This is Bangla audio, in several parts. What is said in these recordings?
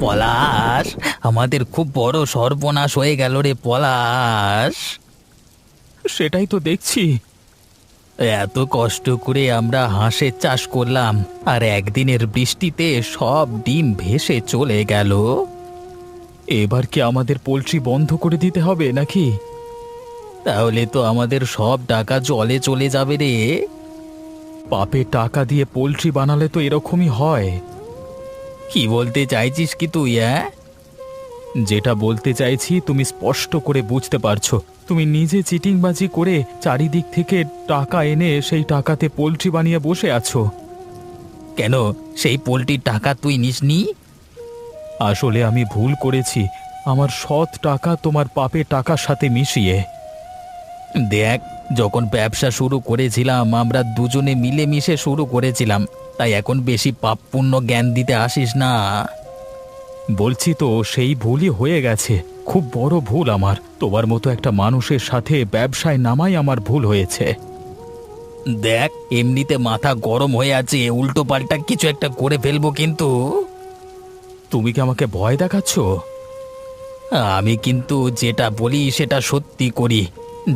পলাশ, আমাদের খুব বড় সর্বনাশ হয়ে গেল রে পলাশ। সেটাই তো দেখছি। এত কষ্ট করে আমরা হাঁসের চাষ করলাম, আর একদিনের বৃষ্টিতে সব ডিম ভেসে চলে গেল। এবার কি আমাদের পোল্ট্রি বন্ধ করে দিতে হবে নাকি? তাহলে তো আমাদের সব টাকা জলে চলে যাবে রে। পাপে টাকা দিয়ে পোল্ট্রি বানালে তো এরকমই হয়। কি বলতে চাইছিস কি তুই? যেটা বলতে চাইছি তুমি স্পষ্ট করে বুঝতে পারছো। তুমি নিজে চিটিংবাজি করে চারিদিক থেকে টাকা এনে সেই টাকাতে পোল্ট্রি বানিয়ে বসে আছো। কেন, সেই পোল্ট্রির টাকা তুই নিসনি? আসলে আমি ভুল করেছি, আমার সৎ টাকা তোমার পাপের টাকার সাথে মিশিয়ে। দেখ, যখন ব্যবসা শুরু করেছিলাম আমরা দুজনে মিলেমিশে শুরু করেছিলাম, তাই এখন বেশি পাপ পুণ্য জ্ঞান দিতে আসিস না। বলছি তো সেই ভুলই হয়ে গেছে, খুব বড় ভুল আমার। তোমার মতো একটা মানুষের সাথে ব্যবসায় নামাই আমার ভুল হয়েছে। দেখ, এমনিতে মাথা গরম হয়ে আছে, উল্টো পাল্টা কিছু একটা করে ফেলবো কিন্তু। তুমি কি আমাকে ভয় দেখাচ্ছ? আমি কিন্তু যেটা বলি সেটা সত্যি করি।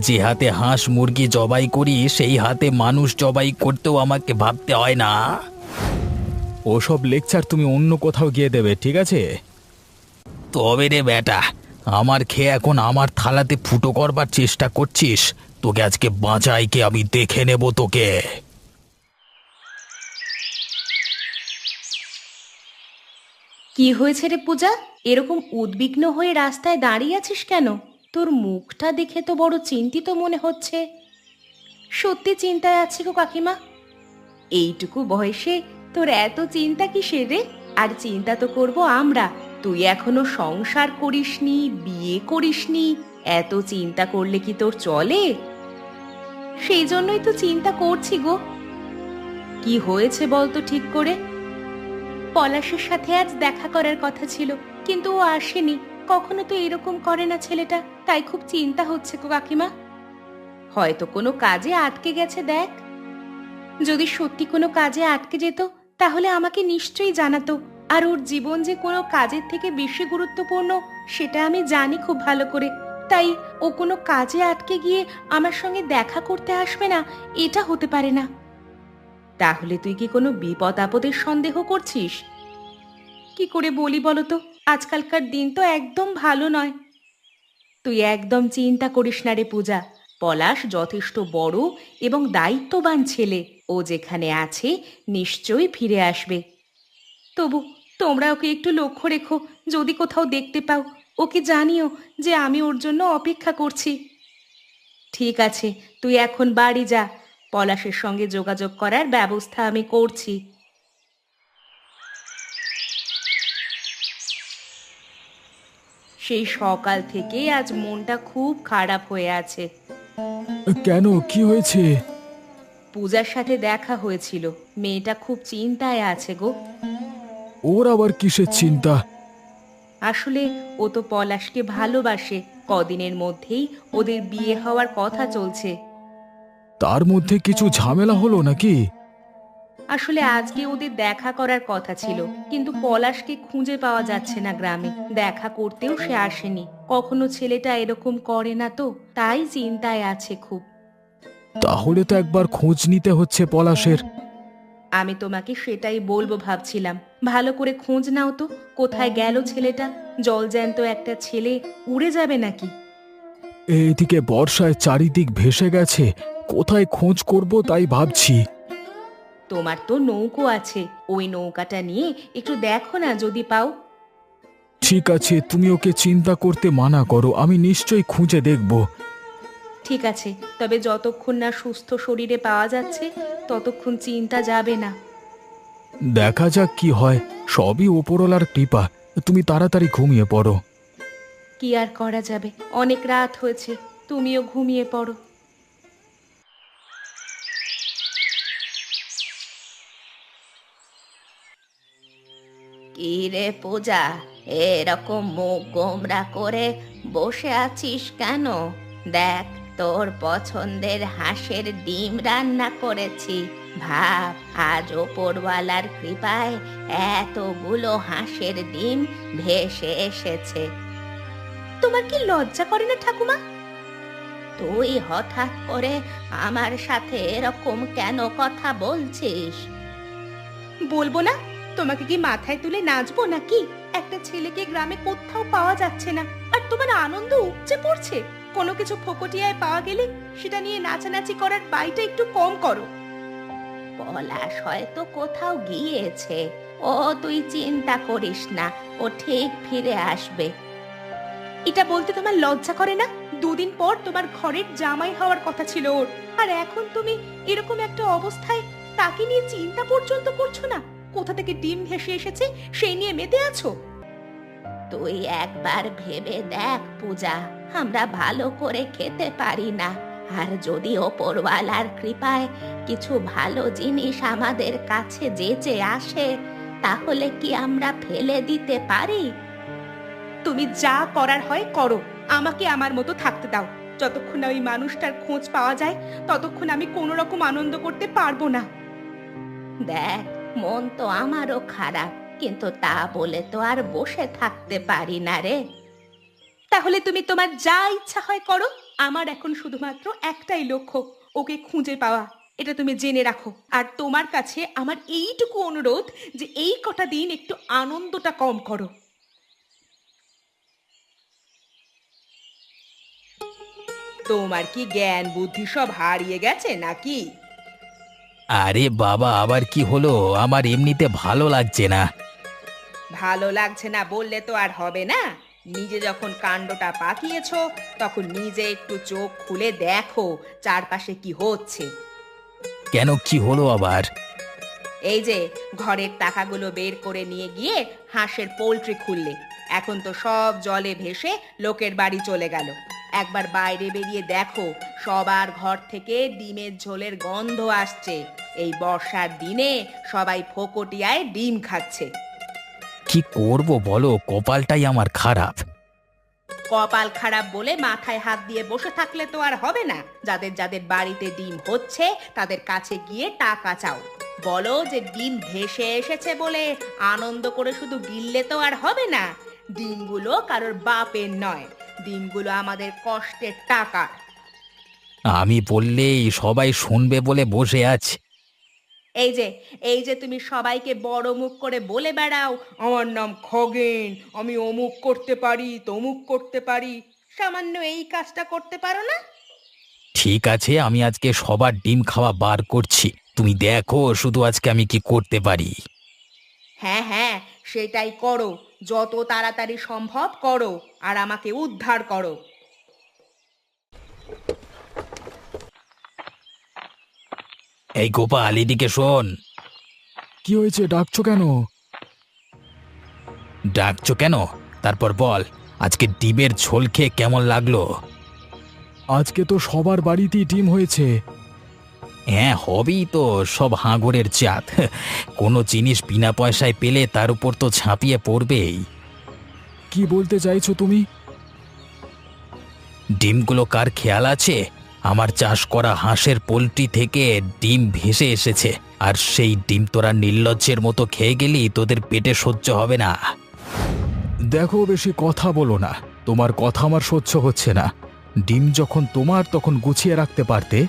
যে হাতে হাঁস মুরগি জবাই করি সেই হাতে মানুষ জবাই করতেও আমাকে ভাবতে হয় না। ওসব লেকচার তুমি অন্য কোথাও গিয়ে দেবে, ঠিক আছে? তবে রে বেটা, আমার খেয়ে এখন আমার থালাতে ফুটো করবার চেষ্টা করছিস? তোকে আজকে বাঁচাইকে আমি দেখে নেব তোকে। কি হয়েছে রে পূজা? এরকম উদ্বিগ্ন হয়ে রাস্তায় দাঁড়িয়ে আছিস কেন? তোর মুখটা দেখে তো বড় চিন্তিত মনে হচ্ছে। সত্যি চিন্তায় আছি গো কাকিমা। এইটুকু বয়সে তোর এত চিন্তা কিসের রে? আর চিন্তা তো করব আমরা। তুই এখনো সংসার করিসনি, বিয়ে করিসনি, এত চিন্তা করলে কি তোর চলে? সেই জন্যই তো চিন্তা করছি গো। কি হয়েছে বল তো ঠিক করে? পলাশের সাথে আজ দেখা করার কথা ছিল, কিন্তু ও আসেনি। কখনো তো এরকম করে না ছেলেটা, তাই খুব চিন্তা হচ্ছে গো কাকিমা। হয়তো কোনো কাজে আটকে গেছে দেখ। যদি সত্যি কোনো কাজে আটকে যেত তাহলে আমাকে নিশ্চয়ই জানাতো। আর ওর জীবন যে কোনো কাজের থেকে বেশি গুরুত্বপূর্ণ সেটা আমি জানি খুব ভালো করে। তাই ও কোনো কাজে আটকে গিয়ে আমার সঙ্গে দেখা করতে আসবে না, এটা হতে পারে না। তাহলে তুই কি কোনো বিপদ আপদের সন্দেহ করছিস? কি করে বলি বলো তো, আজকালকার দিন তো একদম ভালো নয়। তুই একদম চিন্তা করিস না রে পূজা। পলাশ যথেষ্ট বড় এবং দায়িত্ববান ছেলে। ও যেখানে আছে নিশ্চয়ই ফিরে আসবে। তবু তোমরা ওকে একটু লক্ষ্য রেখো, যদি কোথাও দেখতে পাও ওকে জানিও যে আমি ওর জন্য অপেক্ষা করছি। ঠিক আছে, তুই এখন বাড়ি যা। পলাশের সঙ্গে যোগাযোগ করার ব্যবস্থা আমি করছি। সেই সকাল থেকে আজ মনটা খুব খারাপ হয়ে আছে। কেন, কি হয়েছে? পূজার সাথে দেখা হয়েছিল, মেয়েটা খুব চিন্তায় আছে গো। ওর আবার কিসের চিন্তা? আসলে ও তো পলাশকে ভালোবাসে। কদিনের মধ্যেই ওদের বিয়ে হওয়ার কথা চলছে। তার মধ্যে কিছু ঝামেলা হলো নাকি? আসলে আজকে ওদের দেখা করার কথা ছিল, কিন্তু পলাশকে খুঁজে পাওয়া যাচ্ছে না গ্রামে। দেখা করতেও সে আসেনি। কখনো ছেলেটা এরকম করে না তো, তাই চিন্তায় আছে খুব। তাহলে তো একবার খোঁজ নিতে হচ্ছে পলাশের। আমি তোমাকে সেটাই বলবো ভাবছিলাম। ভালো করে খোঁজ নাও তো, কোথায় গেল ছেলেটা? জলজ্যান্ত একটা ছেলে, উড়ে যাবে নাকি? এইদিকে বর্ষায় চারিদিক ভেসে গেছে, কোথায় খোঁজ করব তাই ভাবছি। তোমার তো নৌকো আছে, ওই নৌকাটা নিয়ে একটু দেখো না যদি পাও। ঠিক আছে, তুমি ওকে চিন্তা করতে মানা করো, আমি নিশ্চয়ই খুঁজে দেখব। ঠিক আছে, তবে যতক্ষণ না সুস্থ শরীরে পাওয়া যাচ্ছে ততক্ষণ চিন্তা যাবে না। দেখা যাক কি হয়, সবই ওপরওয়ালার কৃপা। তুমি তাড়াতাড়ি ঘুমিয়ে পড়ো। কি আর করা যাবে, অনেক রাত হয়েছে, তুমিও ঘুমিয়ে পড়ো। কি রে পূজা, এরকম মুখ গোমরা করে বসে আছিস কেন? দেখ, তোর পছন্দের হাঁসের ডিম রান্না করেছি। ভাব, আজ ওপরওয়ালার কৃপায় এতগুলো হাঁসের ডিম ভেসে এসেছে। তোমার কি লজ্জা করে না ঠাকুমা? তুই হঠাৎ করে আমার সাথে এরকম কেন কথা বলছিস? বলবো না? তোমাকে কি মাথায় তুলে নাচবো নাকি? একটা ছেলেকে গ্রামে কোথাও পাওয়া যাচ্ছে না, আর তোমার আনন্দ উপচে পড়ছে। কোনো কিছু ফকটিয়ায় পাওয়া গেলে সেটা নিয়ে নাচানাচি করার বাইটা একটু কম করো। পলাশ হয়তো কোথাও গিয়েছে, ও তুই চিন্তা করিস না, ও ঠিক ফিরে আসবে। এটা বলতে তোমার লজ্জা করে না? দুদিন পর তোমার ঘরের জামাই হওয়ার কথা ছিল ওর, আর এখন তুমি এরকম একটা অবস্থায় তাকে নিয়ে চিন্তা পর্যন্ত করছো না? কোথা থেকে ডিম ভেসে এসেছে সেই নিয়ে মেতে আছো? তুই একবার ভেবে দেখ পূজা, আমরা ভালো করে খেতে পারি না, আর যদি ওপরওয়ালার কৃপায় কিছু ভালো জিনিস আমাদের কাছে যেচে আসে, তাহলে কি আমরা ফেলে দিতে পারি? তুমি যা করার হয় করো, আমাকে আমার মতো থাকতে দাও। যতক্ষণ না ওই মানুষটার খোঁজ পাওয়া যায়, ততক্ষণ আমি কোনো রকম আনন্দ করতে পারবো না। দেখ, মন তো আমারও খারাপ, কিন্তু তা বলে তো আর বসে থাকতে পারি না রে। তাহলে তুমি তোমার যা ইচ্ছা হয় করো। আমার এখন শুধুমাত্র একটাই লক্ষ্য, ওকে খুঁজে পাওয়া। এটা তুমি জেনে রাখো। আর তোমার কাছে আমার এইটুকু অনুরোধ যে এই কটা দিন একটু আনন্দটা কম করো। তোমার কি জ্ঞান বুদ্ধি সব হারিয়ে গেছে নাকি? আরে বাবা, আবার কি হলো? আমার এমনিতে ভালো লাগছে না। ভালো লাগছে না বললে তো আর হবে না। নিজে যখন কাণ্ডটা পাকিয়েছো, তখন নিজে একটু চোখ খুলে দেখো চারপাশে কি হচ্ছে। কেন, কি হলো আবার? এই যে ঘরের টাকাগুলো বের করে নিয়ে গিয়ে হাঁসের পোল্ট্রি খুললে, এখন তো সব জলে ভেসে লোকের বাড়ি চলে গেল। একবার বাইরে বেরিয়ে দেখো, সবার ঘর থেকে ডিমের ঝোলের গন্ধ আসছে। এই বর্ষার দিনে সবাই ফকটিয়ায় ডিম খাচ্ছে। কি করব বলো, কপালটাই আমার খারাপ। কপাল খারাপ বলে মাথায় হাত দিয়ে বসে থাকলে তো আর হবে না। যাদের যাদের বাড়িতে ডিম হচ্ছে, তাদের কাছে গিয়ে টাকা চাও। বলো যে ডিম ভেসে এসেছে বলে আনন্দ করে শুধু গিললে তো আর হবে না। ডিমগুলো কারোর বাপের নয়, ডিমগুলো আমাদের কষ্টের টাকা। আমি বললেই সবাই শুনবে বলে বসে আছে। এই যে তুমি সবাইকে বড় মুখ করে বলে বেড়াও, আমার নাম খগেন, আমি অমুক করতে পারি তমুক করতে পারি। সামান্য এই কাজটা করতে পারো না? ঠিক আছে, আমি আজকে সবার ডিম খাওয়া বার করছি, তুমি দেখো শুধু আজকে আমি কি করতে পারি। হ্যাঁ হ্যাঁ, সেটাই করো। যত তাড়াতাড়ি সম্ভব করো, আর আমাকে উদ্ধার করো। এই গোপাল, এদিকে শোন। কি হয়েছে, ডাকছো কেন? ডাকছো কেন? তারপর বল, আজকে ডিমের ঝোল খেয়ে কেমন লাগলো? আজকে তো সবার বাড়িতেই ডিম হয়েছে। হ্যাঁ, হবেই তো, সব হাঙরের জাত। কোনো জিনিস বিনা পয়সায় পেলে তার উপর তো ঝাঁপিয়ে পড়বেই। কি বলতে চাইছো তুমি? ডিমগুলো কার খেয়াল আছে? আমার চাষ করা হাঁসের পোল্ট্রি থেকে ডিম ভেসে এসেছে, আর সেই ডিম তোরা নির্লজ্জের মতো খেয়ে গেলি, তোদের পেটে সহ্য হবে না। দেখো, বেশি কথা বলো না, তোমার কথা আমার সহ্য হচ্ছে না। ডিম যখন তোমার তখন গুছিয়ে রাখতে পারতে,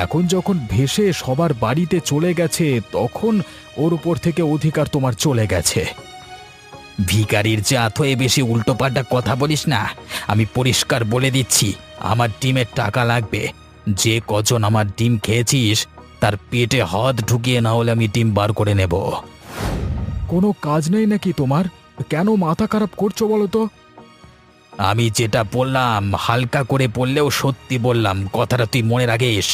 এখন যখন ভেসে সবার বাড়িতে চলে গেছে, তখন ওর উপর থেকে অধিকার তোমার চলে গেছে। ভিখারির জাত হয়ে বেশি উল্টোপাল্টা কথা বলিস না। আমি পরিষ্কার বলে দিচ্ছি, আমার ডিমের টাকা লাগবে। যে কজন আমার ডিম খেয়েছিস, তার পেটে হাত ঢুকিয়ে, না হলে আমি ডিম বার করে নেব। কোনো কাজ নেই নাকি তোমার? কেন মাথা খারাপ করছো বলো তো? আমি যেটা বললাম হালকা করে বললেও সত্যি বললাম, কথাটা তুই মনে রাখিস।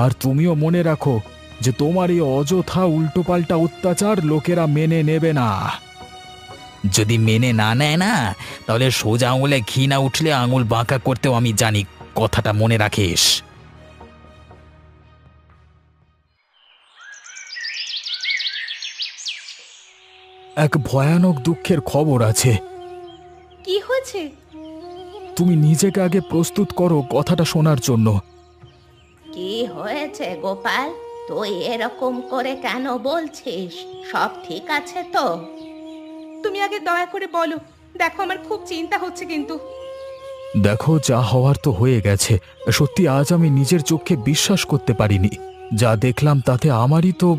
আর তুমিও মনে রাখো যে তোমার এই অযথা উল্টোপাল্টা অত্যাচার লোকেরা মেনে নেবে না। যদি মেনে না নেয় না, তাহলে সোজা আঙুলে ঘি না উঠলে আঙুল বাঁকা করতেও আমি জানি, কথাটা মনে রাখিস। এক ভয়ানক দুঃখের খবর আছে। কি হয়েছে? তুমি নিজেকে আগে প্রস্তুত করো কথাটা শোনার জন্য। কি হয়েছে গোপাল, তুই এরকম করে কেন বলছিস? সব ঠিক আছে তো? তুমি আগে দয়া করে বলো, দেখো আমার খুব চিন্তা হচ্ছে কিন্তু। দেখো, যা হওয়ার তো হয়ে গেছে। সত্যি আজ আমি নিজের চোখে বিশ্বাস করতে পারিনি। যা দেখলাম তাতে আমারই তো।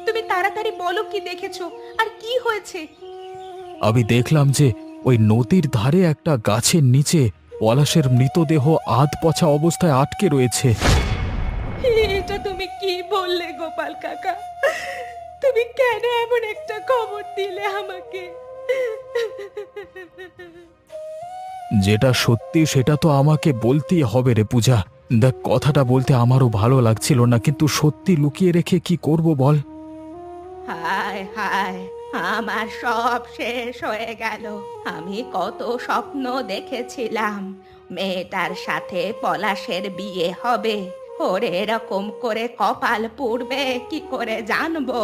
তুমি তাড়াতাড়ি বলো কি দেখেছো আর কি হয়েছে। আমি দেখলাম যে ওই নদীর ধারে একটা গাছের নিচে পলাশের মৃতদেহ আধ পচা অবস্থায় আটকে রয়েছে। এটা তুমি কি বললে গোপাল কাকা? তুমি কেন এমন একটা খবর দিলে আমাকে? যেটা সত্যি সেটা তো আমাকে বলতেই হবে রে পূজা। দেখ, কথাটা বলতে আমারও ভালো লাগছিল না, কিন্তু সত্যি লুকিয়ে রেখে কি করব বল। হায় হায়, আমার সব শেষ হয়ে গেল। আমি কত স্বপ্ন দেখেছিলাম মেয়েটার সাথে পলাশের বিয়ে হবে, ওর এরকম করে কপাল পুড়বে কি করে জানবো?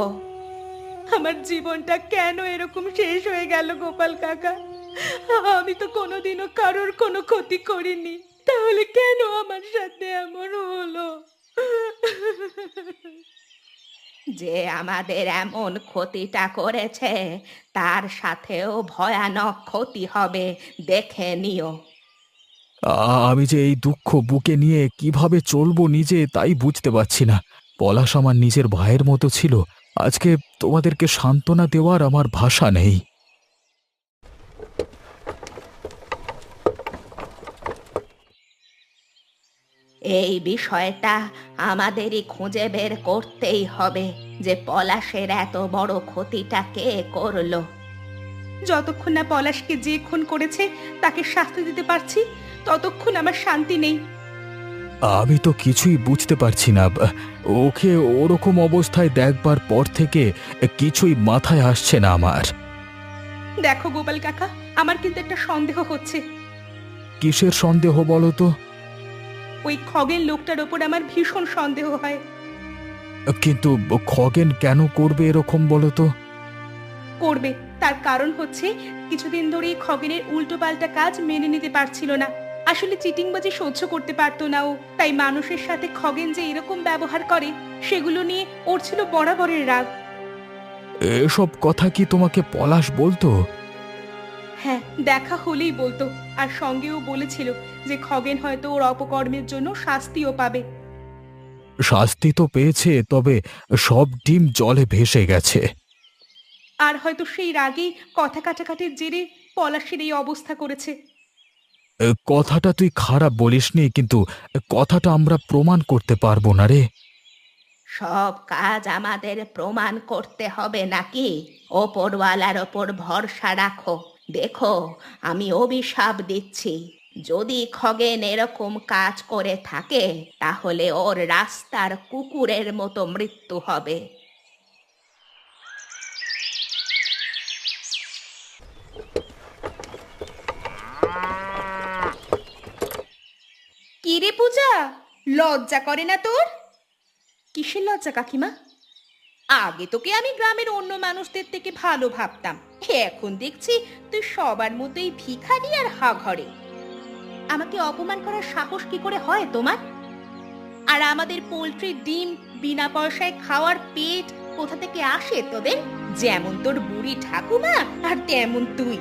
আমার জীবনটা কেন এরকম শেষ হয়ে গেল গোপাল কাকা? আমি তো কোনোদিনও কারোর কোনো ক্ষতি করিনি, তাহলে কেন আমার সাথে এমন হলো? যে আমাদের এমন ক্ষতিটা করেছে তার সাথেও ভয়ানক ক্ষতি হবে, দেখে নিও। আমি যে এই দুঃখ বুকে নিয়ে কিভাবে চলবো নিজে তাই বুঝতে পারছি না। পলাশ আমার নিজের ভাইয়ের মতো ছিল। আজকে তোমাদেরকে সান্ত্বনা দেওয়ার আমার ভাষা নেই। এই বিষয়টা আমাদেরই খুঁজে বের করতেই হবে যে পলাশের এত বড় ক্ষতিটা কে করলো। যতক্ষণ না পলাশকে যে খুন করেছে তাকে শাস্তি দিতে পারছি, ততক্ষণ আমার শান্তি নেই। আমি তো কিছুই বুঝতে পারছি না। ওকে ওরকম অবস্থায় দেখবার পর থেকে কিছুই মাথায় আসছে না আমার। দেখো গোপাল কাকা, আমার কিন্তু একটা সন্দেহ হচ্ছে। কিসের সন্দেহ বলো তো? ওই খগেন লোকটার ওপর আমার ভীষণ সন্দেহ হয়। কিন্তু খগেন কেন করবে এরকম বলো তো? করবে, তার কারণ হচ্ছে কিছুদিন ধরেই খগেনের উল্টোপাল্টা কাজ মেনে নিতে পারছিল না। আসলে চিটিংবাজি সহ্য করতে পারতো না ও, তাই মানুষের সাথে খগেন যে এরকম ব্যবহার করে সেগুলো নিয়ে ওর ছিল বরাবরের রাগ। এসব কথা কি তোমাকে পলাশ বলতো? হ্যাঁ, দেখা হলেই বলতো, আর সঙ্গেও বলেছিল যে খগেন হয়তো ওর অপকর্মের জন্য শাস্তিও পাবে। শাস্তি তো পেয়েছে, তবে সব ডিম জলে ভেসে গেছে। আর হয়তো সেই রাগেই কথা কাটাকাটির জেরে পলাশের এই অবস্থা করেছে। কথাটা তুই খারাপ বলিসনি, কিন্তু কথাটা আমরা প্রমাণ করতে পারবো না রে। সব কাজ আমাদের প্রমাণ করতে হবে নাকি? ওপরওয়ালার ওপর ভরসা রাখো। দেখো, আমি অভিশাপ দিচ্ছি, যদি খগেন এরকম কাজ করে থাকে তাহলে ওর রাস্তার কুকুরের মতো মৃত্যু হবে। কি রে পূজা, লজ্জা করে না তোর? কিসের লজ্জা কাকিমা? আগে তোকে আমি গ্রামের অন্য মানুষদের থেকে ভালো ভাবতাম, এখন দেখছি তুই সবার মতোই ভিখারি আর হা ঘরে। আমাকে অপমান করার সাহস কি করে হয় তোমার? আর আমাদের পোল্ট্রির ডিম বিনা পয়সায় খাওয়ার পেট কোথা থেকে আসে তোদের? যেমন তোর বুড়ি ঠাকুমা আর তেমন তুই।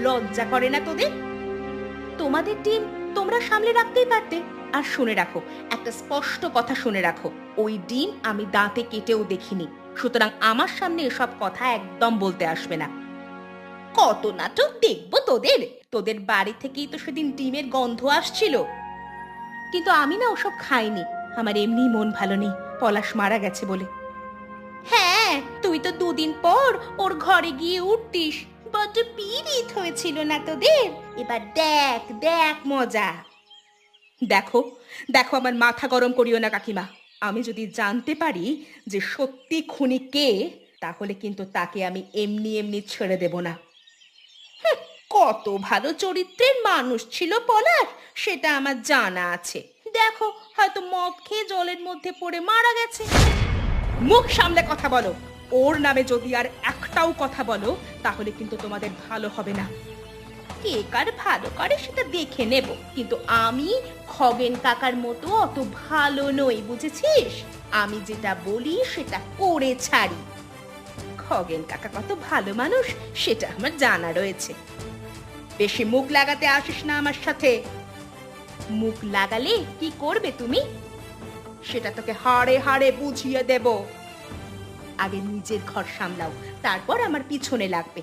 লজ্জা করে না তোদের? তোমাদের ডিম তোমরা সামলে রাখতেই পারতে। আর শুনে রাখো, একটা স্পষ্ট কথা শুনে রাখো, ওই ডিম আমি দাঁতে কেটেও দেখিনি, সুতরাং আমার সামনে এসব কথা একদম বলতে আসবে না। কত নাটক দেখবো তোদের, তোদের বাড়ি থেকেই তো সেদিন ডিমের গন্ধ আসছিল। কিন্তু আমি না ওসব খাইনি, আমার এমনি মন ভালো নেই পলাশ মারা গেছে বলে। হ্যাঁ, তুই তো দুদিন পর ওর ঘরে গিয়ে উঠতিস, বড্ড পীড়িত হয়েছিল না তোদের? এবার দেখ দেখ মজা। দেখো দেখো, আমার মাথা গরম করিও না কাকিমা। আমি যদি জানতে পারি যে সত্যি খুনি কে, তাহলে কিন্তু তাকে আমি এমনি এমনি ছেড়ে দেব না। কত ভালো চরিত্রের মানুষ ছিল পলাশ, সেটা আমার জানা আছে। দেখো, হয়তো মদ খেয়ে জলের মধ্যে পড়ে মারা গেছে। মুখ সামলে কথা বলো, ওর নামে যদি আর একটাও কথা বলো তাহলে কিন্তু তোমাদের ভালো হবে না। কে কার ভালো করে সেটা দেখে নেব, কিন্তু আমি খগেন কাকার মতো অত ভালো নই, বুঝেছিস? আমি যেটা বলি সেটা করে ছাড়ি। খগেন কাকা কত ভালো মানুষ সেটা আমার জানা রয়েছে। বেশি মুখ লাগাতে আসিস না আমার সাথে। মুখ লাগালে কি করবে তুমি সেটা তোকে হাড়ে হাড়ে বুঝিয়ে দেব। আগে নিজের ঘর সামলাও, তারপর আমার পিছনে লাগবে।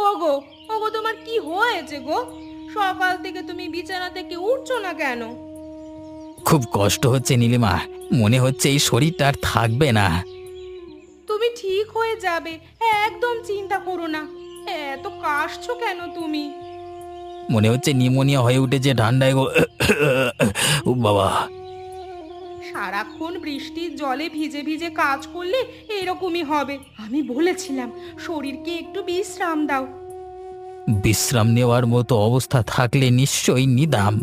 ওগো ওগো, তোমার কি হয়েছে গো? সকাল থেকে তুমি বিছানা থেকে উঠছো না কেন? খুব কষ্ট হচ্ছে নীলিমা, মনে হচ্ছে এই শরীরটা আর থাকবে না। তুমি ঠিক হয়ে যাবে, একদম চিন্তা করো না। এত কাশছো কেন তুমি? মনে হচ্ছে নিউমোনিয়া হয়ে উঠেছে ঠান্ডায় গো। ও বাবা! সারাক্ষণ বৃষ্টির জলে ভিজে ভিজে কাজ করলে এরকমই হবে। আমি বলেছিলাম শরীরকে একটু বিশ্রাম দাও। বিশ্রাম নেওয়ার মতো অবস্থা থাকলে নিশ্চয়ই নিদাম।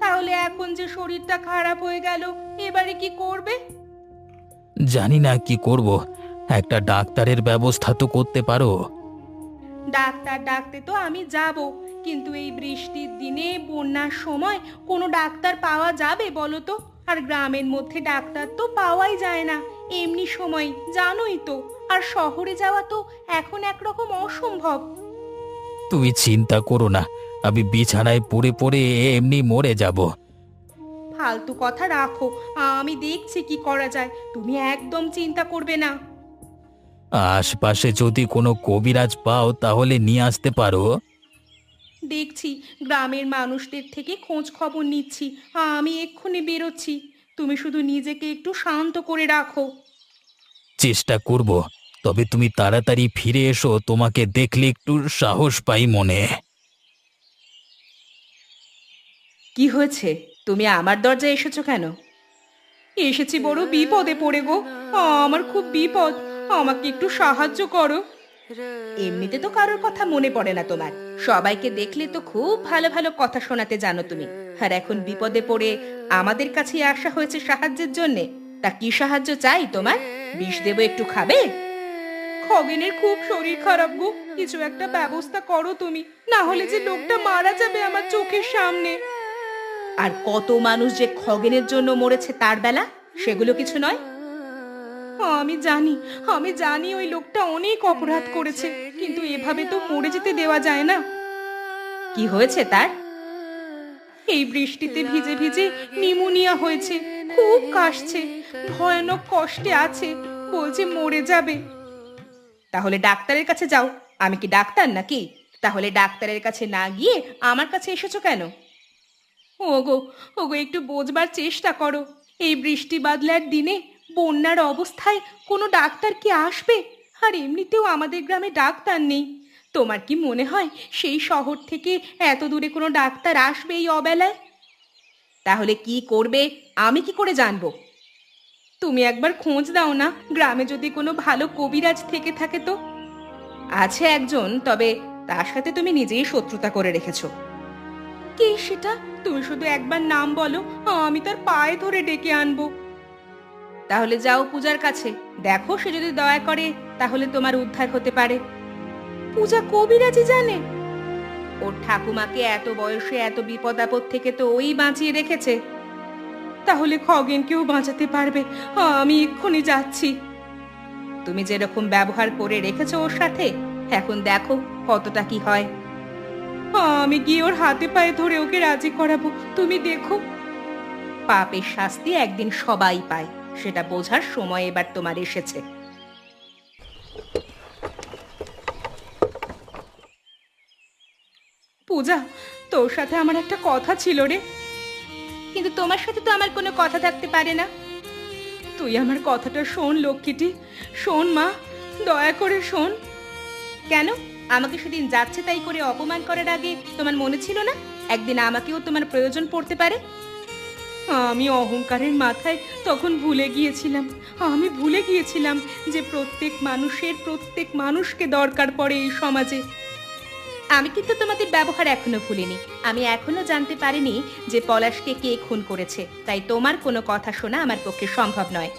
তাহলে এখন যে শরীরটা খারাপ হয়ে গেল, এবারে কি করবে? জানি না কি করব, একটা ডাক্তারের ব্যবস্থা তো করতে পারো। ডাক্তার ডাকতে তো আমি যাব, কিন্তু এই বৃষ্টির দিনে বন্যার সময় কোনো ডাক্তার পাওয়া যাবে বলো তো? আর গ্রামের মধ্যে ডাক্তার তো পাওয়াই যায় না এমনি সময়, জানোই তো। আর শহরে যাওয়া তো এখন একরকম অসম্ভব। তুমি চিন্তা করো না, আমি বিছানায় পড়ে পড়ে এমনি মরে যাব। ফালতু কথা রাখো, আমি দেখছি কি করা যায়। তুমি একদম চিন্তা করবে না। আশপাশে যদি কোনো কবিরাজ পাও তাহলে নিয়ে আসতে পারো। দেখছি, গ্রামের মানুষদের থেকে খোঁজ খবর নিচ্ছি। আমি এক্ষুনি বেরোচ্ছি। তুমি শুধু নিজেকে একটু শান্ত করে রাখো। চেষ্টা করব, তবে তুমি তাড়াতাড়ি ফিরে এসো, তোমাকে দেখলে একটু সাহস পাই মনে। কি হয়েছে? তুমি আমার দরজায় এসেছো কেন? এসেছি বড় বিপদে পড়ে গো। আমার খুব বিপদ, আমাকে একটু সাহায্য করো। এমনিতে তো কারোর কথা মনে পড়ে না তোমার, সবাইকে দেখলে তো খুব ভালো ভালো কথা শোনাতে জানো তুমি। আর এখন বিপদে পড়ে আমাদের কাছে আসা হয়েছে সাহায্যের জন্য। তা কি সাহায্য চাই তোমার? বিষ দেবো, একটু খাবে? খগেনের খুব শরীর খারাপ গো, কিছু একটা ব্যবস্থা করো তুমি, না হলে যে লোকটা মারা যাবে আমার চোখের সামনে। আর কত মানুষ যে খগেনের জন্য মরেছে তার বেলা, সেগুলো কিছু নয়। আমি জানি ওই লোকটা অনেক অপরাধ করেছে, কিন্তু এভাবে তো মরে যেতে দেওয়া যায় না। কি হয়েছে তার? এই বৃষ্টিতে ভিজে ভিজে নিউমোনিয়া হয়েছে, খুব কাশছে, ভয়ানক কষ্টে আছে, বলছে মরে যাবে। তাহলে ডাক্তারের কাছে যাও। আমি কি ডাক্তার নাকি? তাহলে ডাক্তারের কাছে না গিয়ে আমার কাছে এসেছো কেন? ওগো ওগো, একটু বোঝবার চেষ্টা করো। এই বৃষ্টি বাদলার দিনে বন্যার অবস্থায় কোনো ডাক্তার কি আসবে? আর এমনিতেও আমাদের গ্রামে ডাক্তার নেই। তোমার কি মনে হয় সেই শহর থেকে এত দূরে কোনো ডাক্তার আসবে এই অবেলায়? তাহলে কি করবে আমি কি করে জানবো? তুমি একবার খোঁজ দাও না, গ্রামে যদি কোনো ভালো কবিরাজ থেকে থাকে তো। আছে একজন, তবে তার সাথে তুমি নিজেই শত্রুতা করে রেখেছো। কে সেটা? তুমি শুধু একবার নাম বলো, আমি তার পায়ে ধরে ডেকে আনবো। তাহলে যাও পূজার কাছে, দেখো সে যদি দয়া করে তাহলে তোমার উদ্ধার হতে পারে। পূজা কবিরাজি জানে? ওর ঠাকুমাকে এত বয়সে এত বিপদ আপদ থেকে তো ওই বাঁচিয়ে রেখেছে। তাহলে খগেনকেও বাঁচাতে পারবে। আমি এক্ষুনি যাচ্ছি। তুমি যেরকম ব্যবহার করে রেখেছো ওর সাথে, এখন দেখো কতটা কি হয়। আমি গিয়ে ওর হাতে পায়ে ধরে ওকে রাজি করাবো, তুমি দেখো। পাপের শাস্তি একদিন সবাই পায়, সেটা বোঝার সময় এবার তোমার এসেছে। পূজা, তোর সাথে আমার একটা কথা ছিল রে। কিন্তু তোমার সাথে তো আমার কোনো কথা থাকতে পারে না। তুই আমার কথাটা শোন লক্ষ্মীটি, শোন মা, দয়া করে শোন। কেন? আমাকে সেদিন যাচ্ছে তাই করে অপমান করার আগে তোমার মনে ছিল না একদিন আমাকেও তোমার প্রয়োজন পড়তে পারে? আমি অহংকারের মাথায় তখন ভুলে গিয়েছিলাম। আমি ভুলে গিয়েছিলাম যে প্রত্যেক মানুষকে দরকার পড়ে এই সমাজে। আমি কিন্তু তোমাদের ব্যবহার এখনো ভুলিনি। আমি এখনো জানতে পারিনি যে পলাশকে কে খুন করেছে, তাই তোমার কোনো কথা শোনা আমার পক্ষে সম্ভব নয়।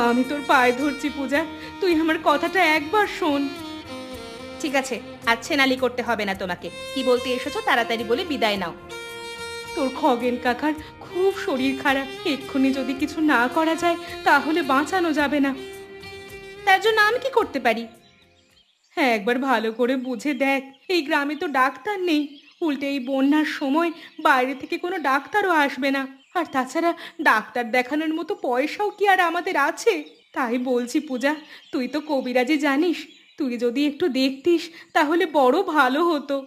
আমি তোর পায়ে ধরছি পূজা, তুই আমার কথাটা একবার শোন। ঠিক আছে, আর ছেনালি করতে হবে না তোমাকে। কি বলতে এসেছো তাড়াতাড়ি বলে বিদায় নাও। তোর খগেন কাকার খুব শরীর খারাপ, এক্ষুনি যদি কিছু না করা যায় তাহলে বাঁচানো যাবে না। তার জন্য আমি কি করতে পারি? হ্যাঁ, একবার ভালো করে বুঝে দেখ, এই গ্রামে তো ডাক্তার নেই। উল্টে এই বন্যার সময় বাইরে থেকে কোনো ডাক্তারও আসবে না। আর তাছাড়া ডাক্তার দেখানোর মতো পয়সাও কি আর আমাদের আছে? তাই বলছি পূজা, তুই তো কবিরাজি জানিস, তুই যদি একটু দেখতিস তাহলে বড় ভালো হতো।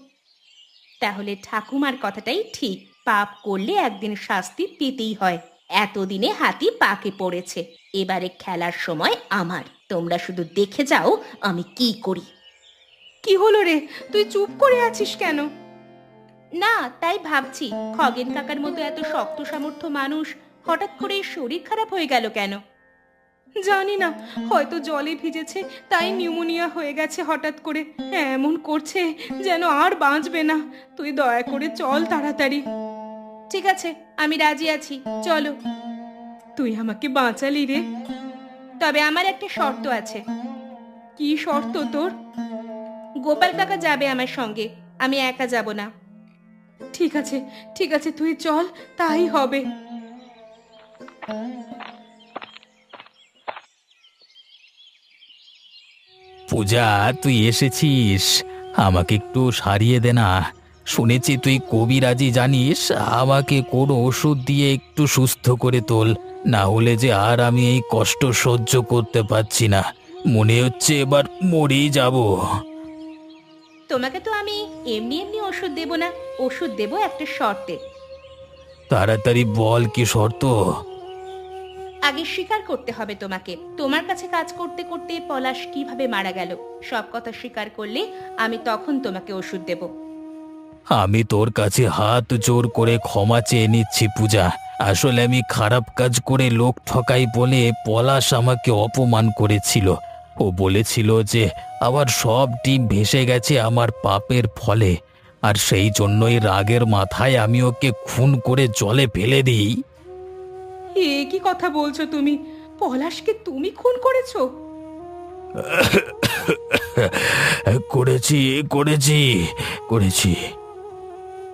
তাহলে ঠাকুমার কথাটাই ঠিক, পাপ করলে একদিন শাস্তি পেতেই হয়। এতদিনে হাতি পাকে পড়েছে, এবারে খেলার সময় আমার। তোমরা শুধু দেখে যাও আমি কি করি। কি হলো রে, তুই চুপ করে আছিস কেন? না, তাই ভাবছি খগেন কাকার মতো এত শক্ত সামর্থ্য মানুষ হঠাৎ করে শরীর খারাপ হয়ে গেল কেন? জানি না, হয়তো জলে ভিজেছে তাই নিউমোনিয়া হয়ে গেছে হঠাৎ করে। এমন করছে যেন আর বাঁচবে না। তুই দয়া করে চল তাড়াতাড়ি। ঠিক আছে, আমি রাজি আছি, চলো। তুই আমাকে বাঁচালি রে, তবে আমার একটা শর্ত আছে। কি শর্ত তোর? গোপাল কাকা যাবে আমার সঙ্গে, আমি একা যাব না। ঠিক আছে, ঠিক আছে, তুই চল, তাই হবে। পূজা, তুই এসেছিস, আমাকে একটু সারিয়ে দে না। শুনেছি তুই কবিরাজি জানিস, আমাকে কোনো ওষুধ দিয়ে একটু সুস্থ করে তোল, না হলে যে আর আমি এই কষ্ট সহ্য করতে পারছি না। মনে হচ্ছে এবার মরেই যাব। তোমাকে তো আমি এমনি এমনি ওষুধ দেব না, ওষুধ দেব একটা শর্তে। তাড়াতাড়ি বল, কি শর্ত? আগে স্বীকার করতে হবে তোমাকে, তোমার কাছে কাজ করতে করতে পলাশ কিভাবে মারা গেল। সব কথা স্বীকার করলে আমি তখন তোমাকে ওষুধ দেব। আমি তোর কাছে হাত জোর করে ক্ষমা চেয়ে নিচ্ছি পূজা। আসলে আমি খারাপ কাজ করে লোক ঠকাই বলে পলাশ আমাকে অপমান করেছিল। ও বলেছিল যে আমার সব ডিম ভেসে গেছে আমার পাপের ফলে, আর সেই জন্যই রাগের মাথায় আমি ওকে খুন করে জলে ফেলে দিই। এ কি কথা বলছো তুমি? পলাশকে তুমি খুন করেছো? করেছি করেছি করেছি।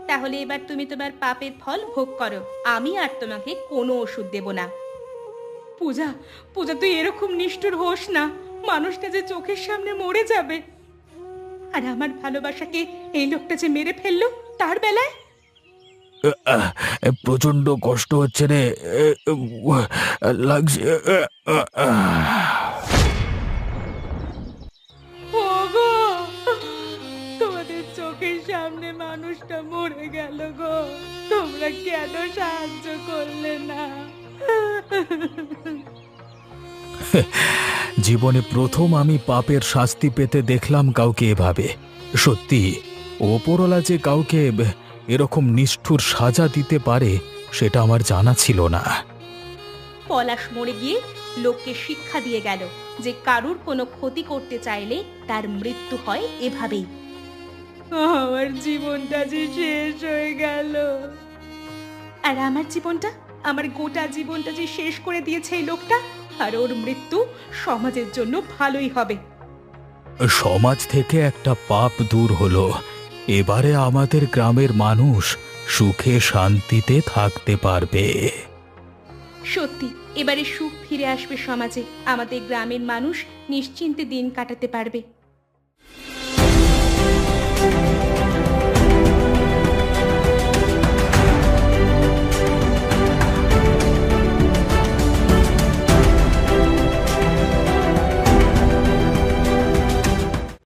তাহলে এবার তুমি তোমার পাপের ফল ভোগ করো, আমি আর তোমাকে কোনো ওষুধ দেব না। পূজা, পূজা, তুই এরকম নিষ্ঠুর হোস না। মানুষটা যে চোখের সামনে মরে যাবে, আর আমার ভালোবাসাকে এই লোকটা যে মেরে ফেললো তার বেলায়। প্রচন্ড কষ্ট হচ্ছে রে, লাগছে। ওগো, তোমাদের চোখের সামনে মানুষটা মরে গেল গো, তোমরা কেন সাহায্য করলে না? জীবনে প্রথম আমি পাপের শাস্তি পেতে দেখলাম কাউকে এভাবে। সত্যি, ওপরওয়ালা যে কাউকে এরকম নিষ্ঠুর সাজা দিতে পারে সেটা আমার জানা ছিল না। পলাশ মরে গিয়ে লোককে শিক্ষা দিয়ে গেল যে কারুর কোনো ক্ষতি করতে চাইলে তার মৃত্যু হয় এভাবেই। আমার জীবনটা যে শেষ হয়ে গেল। আর আমার জীবনটা, আমার গোটা জীবনটা যে শেষ করে দিয়েছে এই লোকটা, আর ওর মৃত্যু সমাজের জন্য ভালোই হবে। সমাজ থেকে একটা পাপ দূর হলো। এবারে আমাদের গ্রামের মানুষ সুখে শান্তিতে থাকতে পারবে। সত্যি, এবারে সুখ ফিরে আসবে সমাজে, আমাদের গ্রামের মানুষ নিশ্চিন্তে দিন কাটাতে পারবে।